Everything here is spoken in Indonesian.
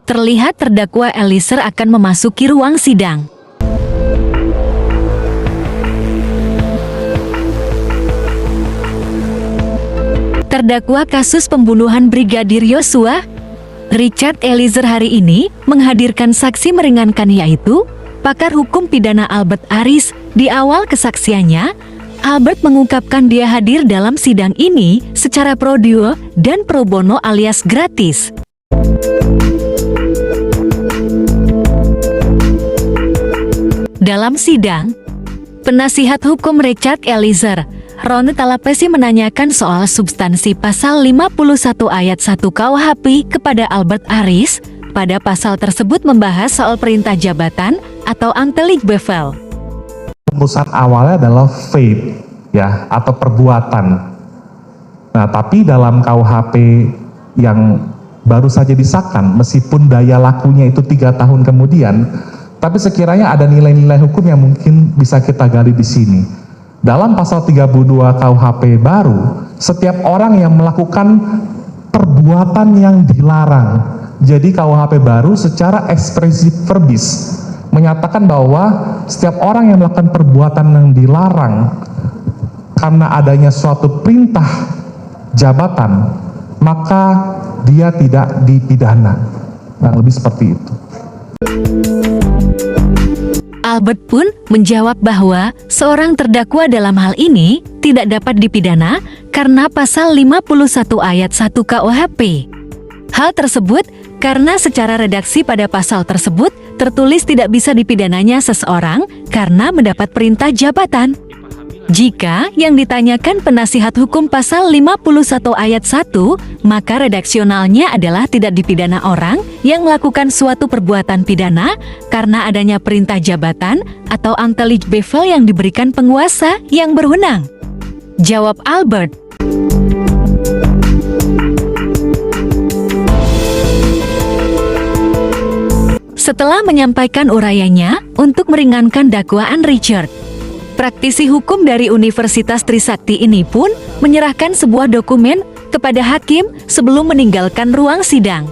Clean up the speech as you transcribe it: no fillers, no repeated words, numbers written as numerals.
Terlihat terdakwa Eliezer akan memasuki ruang sidang. Terdakwa kasus pembunuhan Brigadir Yosua, Richard Eliezer hari ini menghadirkan saksi meringankan, yaitu pakar hukum pidana Albert Aris. Di awal kesaksiannya, Albert mengungkapkan dia hadir dalam sidang ini secara pro duo dan pro bono alias gratis. Dalam sidang, penasihat hukum Richard Eliezer, Rone Talapesi, menanyakan soal substansi pasal 51 ayat 1 KUHP kepada Albert Aris. Pada pasal tersebut membahas soal perintah jabatan atau Amtelijk Bevel. Rumusan awalnya adalah faith, ya, atau perbuatan. Nah, tapi dalam KUHP yang baru saja disahkan, meskipun daya lakunya itu 3 tahun kemudian, tapi sekiranya ada nilai-nilai hukum yang mungkin bisa kita gali di sini. Dalam pasal 32 KUHP baru, setiap orang yang melakukan perbuatan yang dilarang. Jadi KUHP baru secara ekspresif verbis menyatakan bahwa setiap orang yang melakukan perbuatan yang dilarang karena adanya suatu perintah jabatan, maka dia tidak dipidana. Nah, lebih seperti itu. Albert pun menjawab bahwa seorang terdakwa dalam hal ini tidak dapat dipidana karena pasal 51 ayat 1 KUHP. Hal tersebut karena secara redaksi pada pasal tersebut tertulis tidak bisa dipidananya seseorang karena mendapat perintah jabatan. Jika yang ditanyakan penasihat hukum pasal 51 ayat 1, maka redaksionalnya adalah tidak dipidana orang yang melakukan suatu perbuatan pidana karena adanya perintah jabatan atau Amtelijk Bevel yang diberikan penguasa yang berwenang. Jawab Albert. Setelah menyampaikan urayanya untuk meringankan dakwaan Richard, praktisi hukum dari Universitas Trisakti ini pun menyerahkan sebuah dokumen kepada hakim sebelum meninggalkan ruang sidang.